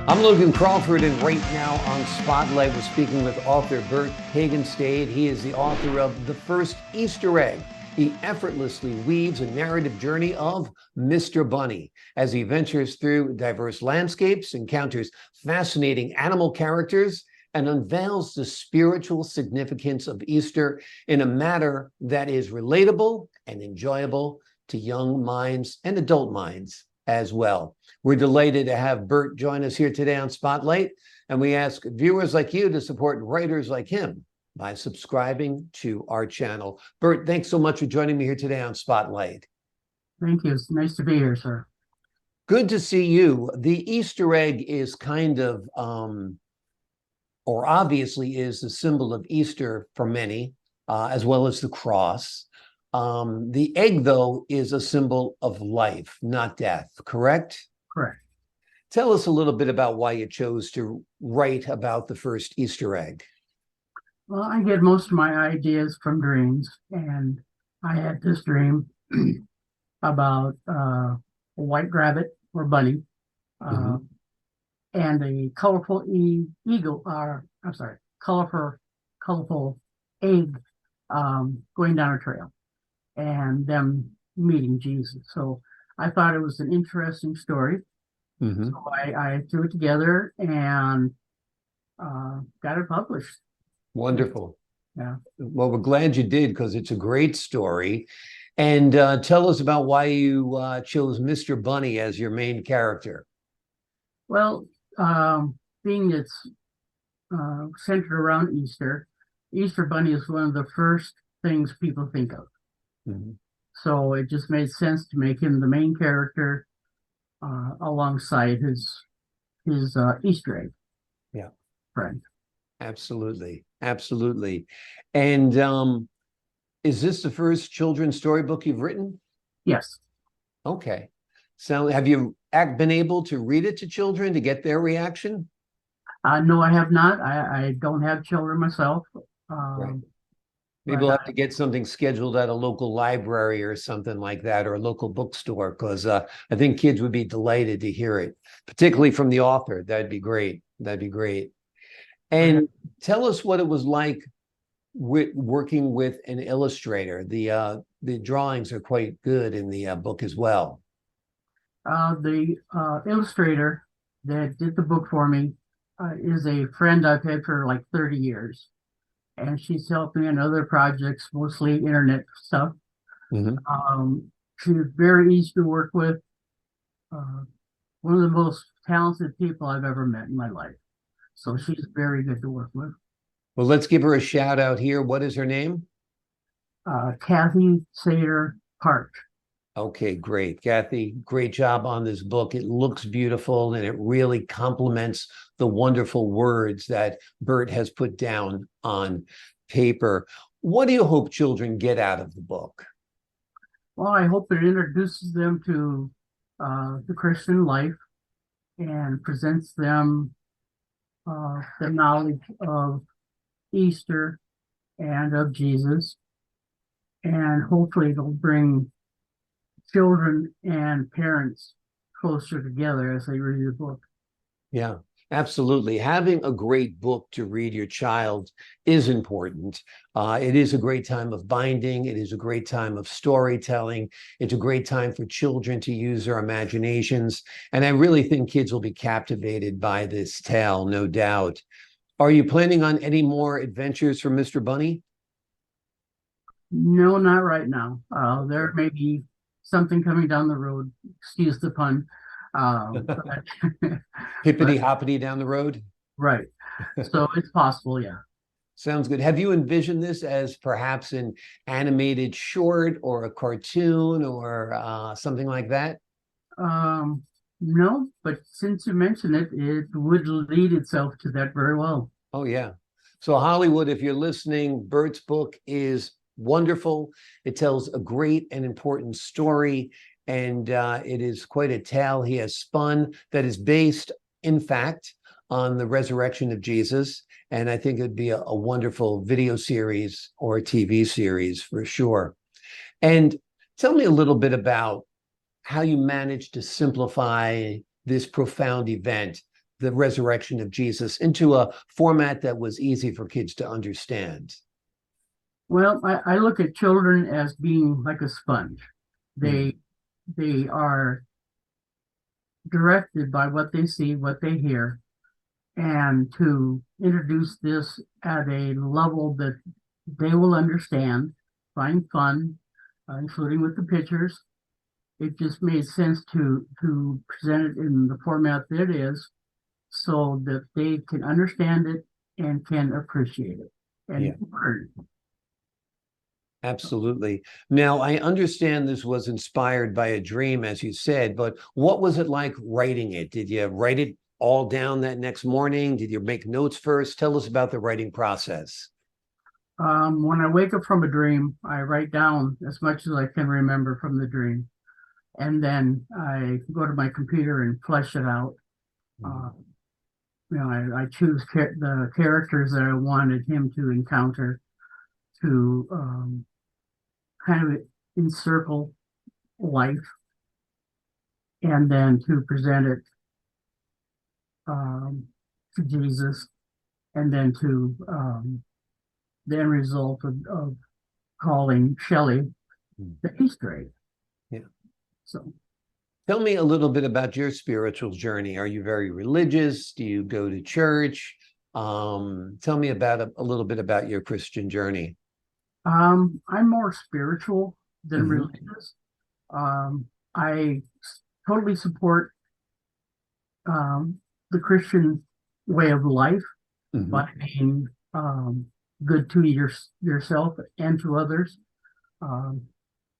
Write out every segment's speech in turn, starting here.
I'm Logan Crawford, and right now on Spotlight, we're speaking with author Bert Haagenstad. He is the author of The First Easter Egg. He effortlessly weaves a narrative journey of Mr. Bunny as he ventures through diverse landscapes, encounters fascinating animal characters, and unveils the spiritual significance of Easter in a manner that is relatable and enjoyable to young minds and adult minds as well. We're delighted to have Bert join us here today on Spotlight, and we ask viewers like you to support writers like him by subscribing to our channel. Bert, thanks so much for joining me here today on Spotlight. Thank you. It's nice to be here, sir. Good to see you. The Easter egg is kind of, or obviously is the symbol of Easter for many, as well as the cross. The egg, though, is a symbol of life, not death, correct? Correct. Tell us a little bit about why you chose to write about the first Easter egg. Well, I get most of my ideas from dreams, and I had this dream about a white rabbit or bunny and a colorful colorful egg going down a trail and them meeting Jesus. So I thought it was an interesting story. So I threw it together and got it published. Wonderful. Yeah. Well, we're glad you did, because it's a great story. And tell us about why you chose Mr. Bunny as your main character. Well, being it's centered around Easter, Easter Bunny is one of the first things people think of. So it just made sense to make him the main character alongside his Easter egg. Yeah. Friend. Absolutely. Absolutely. And is this the first children's storybook you've written? Yes. Okay. So have you been able to read it to children to get their reaction? No, I have not. I don't have children myself. Right. Maybe we'll have to get something scheduled at a local library or something like that, or a local bookstore, because I think kids would be delighted to hear it, particularly from the author. That'd be great. That'd be great. And tell us what it was like working with an illustrator. The drawings are quite good in the book as well. The illustrator that did the book for me is a friend I've had for like 30 years. And she's helped me in other projects, mostly internet stuff. She's very easy to work with. One of the most talented people I've ever met in my life. So she's very good to work with. Well, let's give her a shout out here. What is her name? Kathy Sayer Park. Okay, great. Kathy, great job on this book. It looks beautiful, and it really complements the wonderful words that Bert has put down on paper. What do you hope children get out of the book? Well, I hope it introduces them to the Christian life and presents them the knowledge of Easter and of Jesus. And hopefully it'll bring children and parents closer together as they read the book. Yeah, absolutely. Having a great book to read your child is important. It is a great time of binding. It is a great time of storytelling. It's a great time for children to use their imaginations. And I really think kids will be captivated by this tale, no doubt. Are you planning on any more adventures for Mr. Bunny? No, not right now. There may be something coming down the road, excuse the pun. Hippity hoppity down the road? Right. So it's possible, yeah. Sounds good. Have you envisioned this as perhaps an animated short or a cartoon or something like that? No, but since you mentioned it, it would lead itself to that very well. Oh, yeah. So Hollywood, if you're listening, Bert's book is wonderful. It tells a great and important story, and it is quite a tale he has spun that is based, in fact, on the resurrection of Jesus. And I think it'd be a wonderful video series or a TV series for sure. And tell me a little bit about how you managed to simplify this profound event the resurrection of Jesus into a format that was easy for kids to understand? Well, I look at children as being like a sponge. Mm. They are directed by what they see, what they hear, and to introduce this at a level that they will understand, find fun, including with the pictures. It just made sense to present it in the format that it is, so that they can understand it and can appreciate it Yeah. and learn. Absolutely. Now, I understand this was inspired by a dream, as you said, but what was it like writing it? Did you write it all down that next morning? Did you make notes first? Tell us about the writing process. When I wake up from a dream, I write down as much as I can remember from the dream, and then I go to my computer and flesh it out. Uh, I choose the characters that I wanted him to encounter, to kind of encircle life, and then to present it um, to Jesus, and then to the end result of calling Shelley the Easter egg. Yeah. So, Tell me a little bit about your spiritual journey. Are you very religious? Do you go to church? Tell me about a little bit about your Christian journey. I'm more spiritual than Mhm. religious. I totally support um, the Christian way of life Mhm. by being good to yourself and to others, um,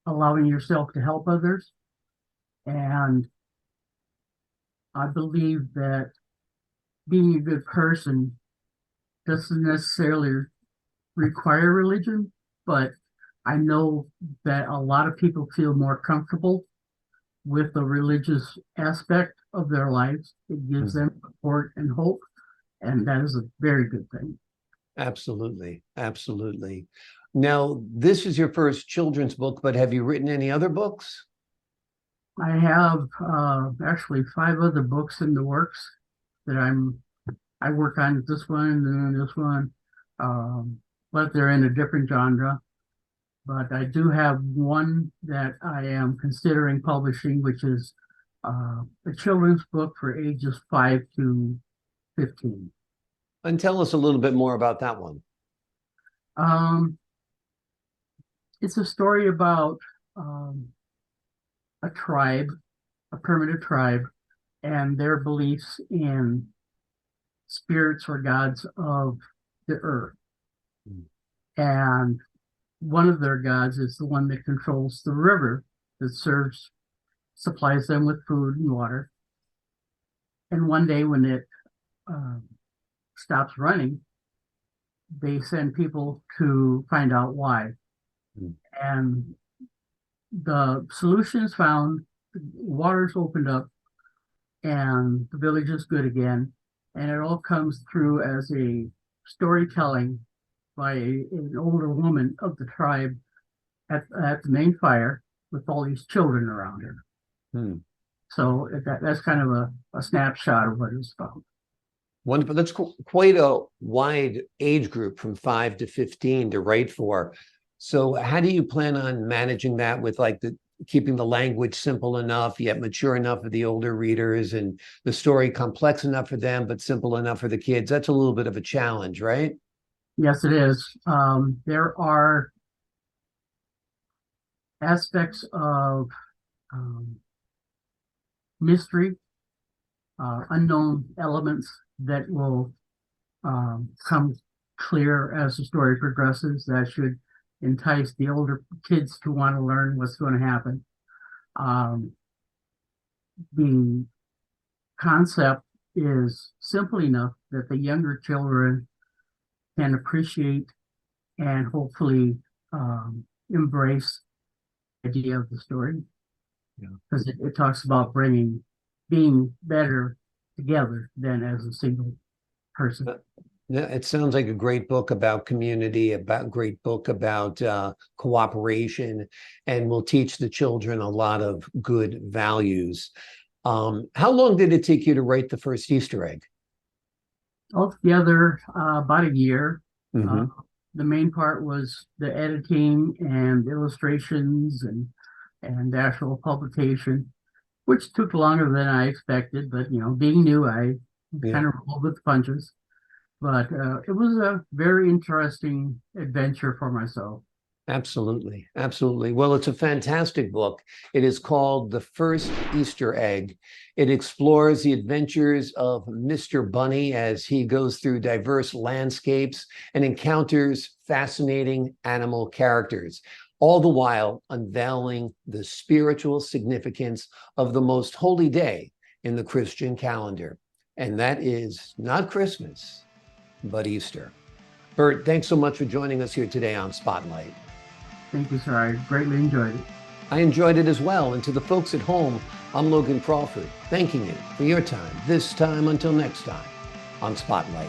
allowing yourself to help others. And I believe that being a good person doesn't necessarily require religion, but I know that a lot of people feel more comfortable with the religious aspect of their lives. It gives Mhm. them support and hope, and that is a very good thing. Absolutely. Absolutely. Now, this is your first children's book, but have you written any other books? I have actually 5 other books in the works that I work on this one and then this one, um, but they're in a different genre. But I do have one that I am considering publishing, which is a children's book for ages 5 to 15. And tell us a little bit more about that one. Um, it's a story about um, a tribe, a primitive tribe, and their beliefs in spirits or gods of the earth. Mm. And one of their gods is the one that controls the river that supplies them with food and water. And one day when it um, stops running, they send people to find out why. Mm. And the solution is found, water's opened up, and the village is good again. And it all comes through as a storytelling by an older woman of the tribe at the main fire with all these children around her. Hmm. So that's kind of a snapshot of what it's about. Wonderful. That's quite a wide age group from 5 to 15 to write for. So how do you plan on managing that with like the keeping the language simple enough yet mature enough for the older readers and the story complex enough for them but simple enough for the kids? That's a little bit of a challenge, right? Yes, it is. There are aspects of um, mystery, unknown elements that will come clear as the story progresses that should entice the older kids to want to learn what's going to happen. Um, the concept is simple enough that the younger children can appreciate and hopefully embrace the idea of the story, Yeah. because it talks about being better together than as a single person. Yeah, it sounds like a great book about community, about great book about cooperation, and will teach the children a lot of good values. How long did it take you to write the first Easter egg? Altogether, about a year. Mm-hmm. The main part was the editing and illustrations and the actual publication, which took longer than I expected. But being new, I Yeah. kind of rolled with the punches. But it was a very interesting adventure for myself. Absolutely. Absolutely. Well, it's a fantastic book. It is called The First Easter Egg. It explores the adventures of Mr. Bunny as he goes through diverse landscapes and encounters fascinating animal characters, all the while unveiling the spiritual significance of the most holy day in the Christian calendar. And that is not Christmas, but Easter. Bert, thanks so much for joining us here today on Spotlight. Thank you, sir. I greatly enjoyed it. I enjoyed it as well. And to the folks at home, I'm Logan Crawford, thanking you for your time, this time until next time on Spotlight.